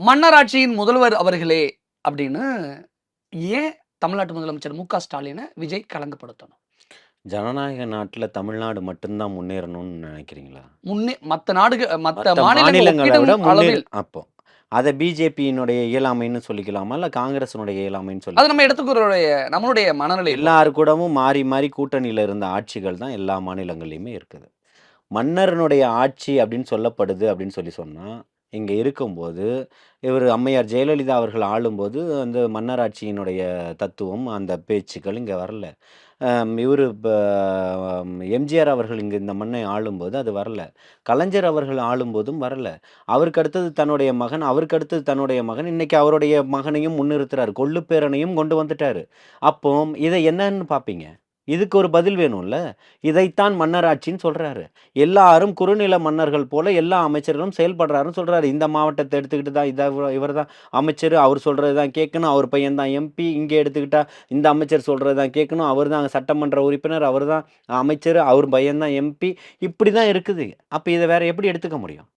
மன்னராட்சியின் முதல்வர் அவர்களே அப்படின்னு ஏன் தமிழ்நாட்டு முதலமைச்சர் ஸ்டாலின விஜய் களங்கப்படுத்தணும்? ஜனநாயக நாட்டுல தமிழ்நாடு மட்டும் தான் முன்னேறணும்னு நினைக்கிறீங்களா? மத்த மத்த மாநிலங்கள் மாநிலங்கள விட ஒப்பிடும் அளவில் அப்போ. அத பிஜேபியினுடைய இயலாமைன்னு சொல்லிக்கலாமா? இல்ல காங்கிரஸினுடைய இயலாமைன்னு அது நம்ம சொல்லிக்கலாமா? நம்மளுடைய மனநிலை பொறுத்து. எல்லார் கூடவும் மாறி, மாறி கூட்டணியில இருந்த ஆட்சிகள் தான் எல்லா மாநிலங்கள்லயுமே இருக்குது. மன்னரனுடைய ஆட்சி அப்படின்னு சொல்லப்படுது அப்படின்னு சொன்னா, இங்க இருக்கும்போது, இவரு அம்மையார் ஜெயலலிதா அவர்கள் ஆளும்போது, அந்த மன்னராட்சியினுடைய தத்துவம், அந்த பேச்சுக்கள் இங்க வரல. இவரு எம்ஜிஆர் அவர்கள் இங்க இந்த மண்ணை ஆளும்போது அது வரல. கலைஞர் அவர்கள் ஆளும்போதும் வரல. அவருக்கு அடுத்தது தன்னுடைய மகன், அவருக்கு அடுத்தது தன்னுடைய மகன், இன்னைக்கு அவருடைய மகனையும் முன்னிறுத்துறாரு. கொள்ளுப்பேரனையும் கொண்டு வந்துட்டாரு. அப்போ இத என்னன்னு பார்ப்பீங்க? இதுக்கு ஒரு பதில் வேணும்ல. இதைத்தான் மன்னராட்சின்னு சொல்றாரு. எல்லாரும் குறுநில மன்னர்கள் போல எல்லா அமைச்சர்களும் செயல்படுறாருன்னு சொல்றாரு. இந்த மாவட்டத்த எடுத்துக்கிட்டு தான் இவர் தான் அமைச்சரு. அவர் சொல்றது தான் கேட்கணும். அவர் பையன் தான் எம்பி. இங்க எடுத்துக்கிட்டா இந்த அமைச்சர் சொல்றது தான் கேட்கணும். அவர் தான் சட்டமன்ற உறுப்பினர். அவர் தான் அமைச்சரு. அவர் பையன் தான் எம்பி. இப்படி தான் இருக்குது. அப்ப இத வேற எப்படி எடுத்துக்க முடியும்?